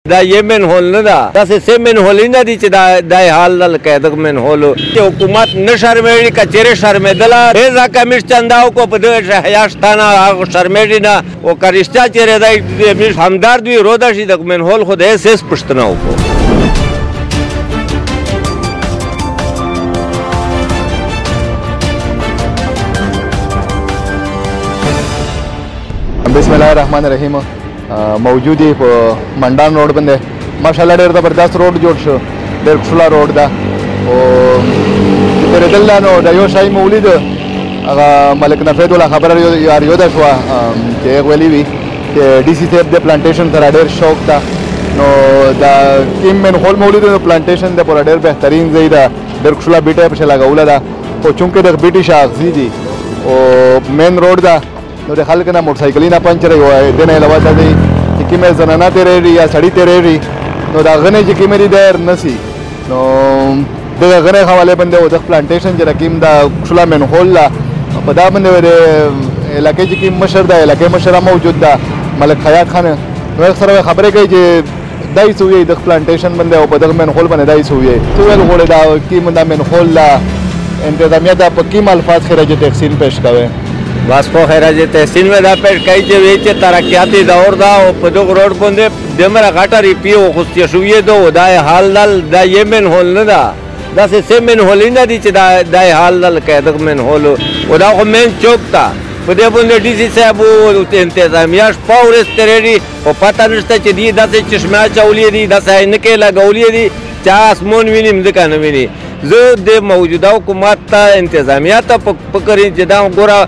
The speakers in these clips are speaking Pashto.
دا یہ منهول نه ده داسې سه منهولي نه دي چې دا حال ده لکه دغه منهولو چې حکومت نه شرمېږي که چېرې شرمېدله هېڅ کمیش چنده وکړو په دغه حیا شته نه هغه شرمېږي نه او که رښتیا چېرې دی میش همدرد وي روده شي دغه منهول خو د هېڅ پوښتنه وکړو. بسم الله الرحمن الرحیم. موجود یې په منډان روډ باندې ماشاءالله ډېر زبردست روډ جوړ شو، ډېر ښکلی روډ ده او چې تېرېدل ده نو د یو شی مو ولید هغه ملک نفید والا خبره یاده شوه چې هغه ویلي وي چې ډي سي صاحب د پلانټیشن سره ډېر شوق ده نو دا کوم منهول مو ولید نو پلانټیشن د پوره ډېر بهترین ځای ده، ډېر ښکلی بیټه یې پسې لګوله ده خو چونکې دغه بیټې شاغزي دي او مین روډ ده نو د خلکو نه موټرسایکلي نه پنچر وي دې نه علاوه دا دی چې کومې زنانه تېرېږي یا سړي تېرېږي نو د هغه نه چې کومې دي ډېر نه سي نو د هغه نه حوالې باندې او د پلانټیشن چې کوم دا ښکلی منهول ده په دا باندې د علاقې چې کوم مشر ده علاقې مشر هم موجود ده ملک خیاط خان نو سره خبرې کوي چې دای سوی د پلانټیشن باندې او په دغه منهول باندې دای سوی تو ویل غوړې دا کوم دا منهول لا انتظامیه دا په کوم الفاظ خراج تحسین پیش کوي بس خو خراج تحسین میں دا پیش کوي چې وی چې ترقیاتي دور دا او په دغه روډ باندې دمره غټه ریپی او خوستي شوې دو دا حال دل دا یې منهول نه ده داسې سه منهول نه دي چې دا حال دل کې دغه منهول او دا خو مین چوک تا په دې باندې ډي سي صاحب او انتظامیه شپه ورځ تېرېږي او پته نشته چې دي داسې چشمه اچولې دي داسې عینکې لګولې دي چې اسمون ویني ځمکه نه ویني. زه د موجوده حکومت ته انتظامیه ته فکر چې دا ګوره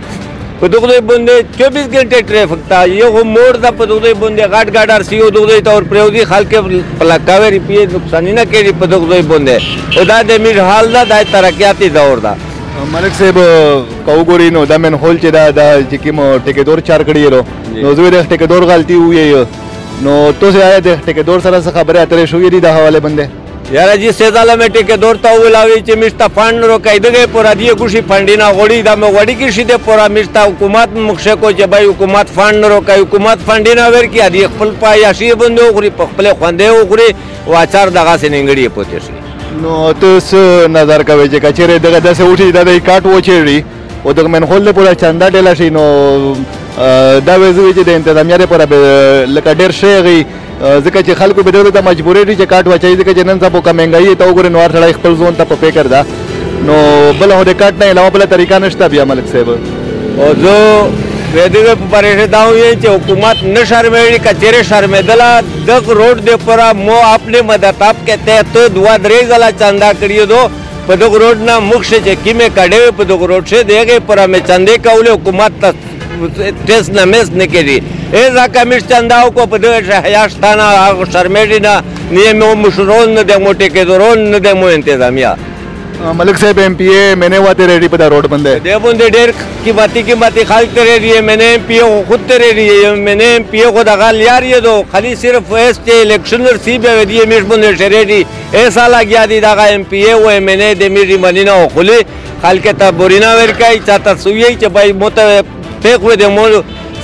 په دغه باندې 24 घंटे ट्रैफिक था ये वो मोड़ था په دغه باندې غاټ غاټ ار سی او دغه تور پروزي خلک پلاکاوي ریپی نقصان نه کوي په دغه باندې او دا د میر حال دا د ترقیاتي دور دا ملک صاحب کوګوري نو دا منهول چې دا چې کوم ټیکټور چار کړی نو زه د ټیکټور غلطي وې نو تاسو آیا د ټیکټور سره خبره اترې شوې دي د حواله باندې यार जी सेजाला में टेके दौड़ता हुए लावी चे मिस्ता फंड रो कायदे पूरा दिए कुशी फंडिना गोड़ी दा में गोड़ी की सीधे पूरा मिस्ता हुकूमत मुखशे को जे भाई हुकूमत फंड रो का हुकूमत फंडिना वेर किया दिए खपल पाई आशी बंदे उखरी पखले खंदे उखरी वाचार दगा से निंगड़ी पोते सी नो तस नजर का वेजे का चेरे दगा दसे उठी दा काट वो चेरी ओ दग में खोल पूरा चंदा डेला सी नो دا وځي چې د انتظامیه لپاره لکه ډېر شی غي ځکه چې خلکو به ډېرو ته مجبورې دي چې کارت واچوي ځکه چې نن سبا که مهنګایي ته وګورې نو هر سړی خپل ځون ته په فکر ده نو بله خو د کارت نه علاوه بله طریقه نشته بیا ملک صاحب او زه د دې په باره دا وایم چې حکومت نه شرمېږي که چېرې شرمېدله دغه روډ د پوره مو اپنے مدتاب کے تحت 2-3 ځله چنده کړي دو په دغه روډ نه مخ چې کیمې کړې په دغه روډ شه دغه پوره مې چندې کولې حکومت ته ټیسټ نه مس نه کړي هېڅ کمیش چنده کو په دغه حیا شته نه هغه شرمېږي نه مو مشرون نه د مو ټیکټورون نه د مو انتظامیه ملک صاحب ایم پی اے میں نے وہ تیرے ریڈی پہ روڈ بندے دے بندے ډېر قیمتي خلک تیرے رہی میں نے ایم پی اے خود تیرے رہی میں نے ایم پی اے خود غال یار یہ دو خالی صرف ایس تے الیکشنر سی بے دی میش بندے شریڈی ایسا لگیا دی دا ایم پی اے وہ میں نے دے میری منینا خلی خلک ته بورینا ور کای چاته سوی چې بای مت پیک و دے مو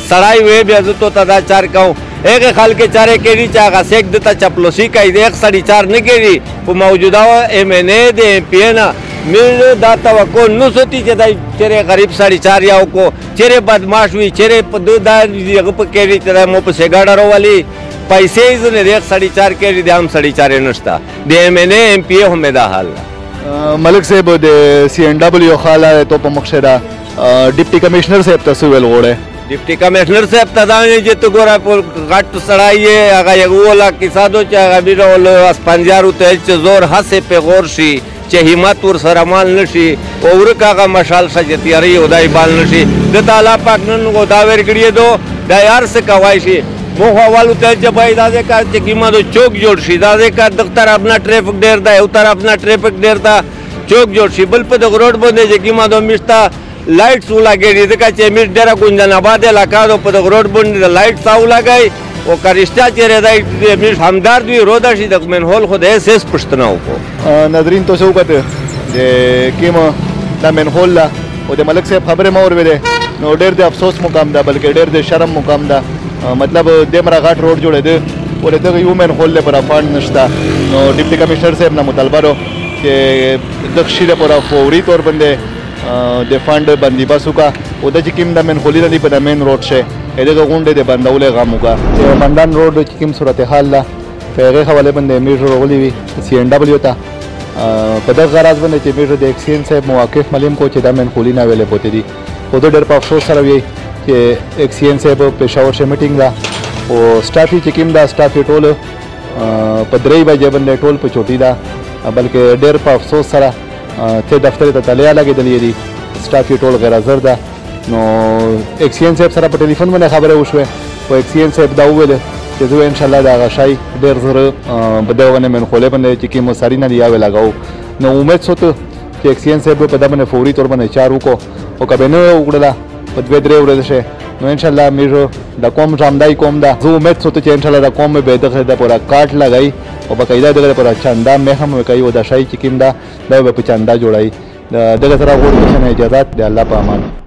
سړای وې بیا زتو تا چار کاو ایک خلک چارے کېږي چې هغه سیک دته چپلوسی کوي د 1.4 نه کېږي په موجوده ایم ان اے د ایم پی نه مل دا توقع نو ستی چې دای چیرې غریب 4.5 یاو کو چیرې بدمعاش وي چیرې په دو دا هغه په کېږي چې مو په سیګاډر والی پیسې یې نه 1.4 کېږي د هم 4.5 نشته د ایم ان اے ایم پی هم دا حال ملک صاحب د سی ان ډبلیو خاله تو په مخشره ډیپټي کمشنر صاحب تاسو ویل غوړې डिप्टी कमिश्नर साहब तदाने जे तो गोरा घाट सड़ाइए आगा यगोला किसादो चागा बिरो अस पंजारू ते जोर हसे पे गोरशी चे हिम्मत वर सरमाल नशी और कागा मशाल सजे तैयारी उदाई बाल नशी द ताला पाकनन गोदावेर गड़िए दो दयार से कवाइशी मो हवालू ते जबाई दादे का चे कीमा दो चौक जोड़शी दादे का दफ्तर अपना ट्रैफिक देर दा उतर अपना ट्रैफिक देर दा चौक जोड़शी बल पे दो रोड बंदे जे कीमा दो मिस्ता लाइट्स लगाई ځکه چې امیر ډېره ګونجن آباد علاقه ده په دغه روډ باندې د لایټس ولګئ او که رښتیا چېرې دی امیر همدرد وي روده شي د منهول خو د هېڅ پوښتنه وکړو ناظرین تاسو وکتل د کوم دا منهول ده او د ملک صاحب خبرې مه واورېدې نو ډېر د افسوس مقام ده بلکې ډېر د شرم مقام ده مطلب دومره غټ روډ جوړېده ولې دغه یو مین هول لپاره فنډ نشته. نو ډیپټي کمشنر صاحب نه مطالبه ده چې دغه شي لپاره فوري طور باندې د فنډ بندیبست وکړه او د چې کوم د مین هولونه دي په د مین روډ شي دغه غونډې د بندولو غم وکړه. چې منډان روډ چې کوم صورتحال ده په هغې حوالې باندې میژر راغلي وي CNW ته په دغه غرض باندې چې میژر د ایکسین صاحب موقف معلوم کو چې دا مین هولي نه ویلې پوتې دي. خو دوی ډېر په افسوس سره وایي چې ایکسین صاحب پېښور شي میټینګ ده او سټاف یې چې کوم ده سټاف یې ټول په 3 بجې باندې ټول په چوټي ده بلکې ډېر په افسوس سره ته دفتر ته تلیا لګېدلې دي سټاف یې ټول غیر حاضر ده. نو ایکسین صاحب سره په ټلیفون باندې خبرې وشوې او ایکسین صاحب دا وویل چې زه انشاءالله د هغه شی ډېر زر په دغه باندې مین خولې باندې چې کوم سرینه دي یا ویې لګوو. نو امید سوته چې ایکسین صاحب به په دغه باندې فوري طور باندې چار وکړو او که به نه وکړله په 2-3 ورځې شي نو انشاءالله میژ د قوم ژامدای قوم ده. زه امید سوته چې انشاءالله د قوم به دغه دپاره کاټ لګوي او باقاعده دغه دپاره چنده مهم کوي او دا شی چې کوم ده دا به په چنده جوړوي. دغه سره غوړ کښنه اجازت د الله په امان.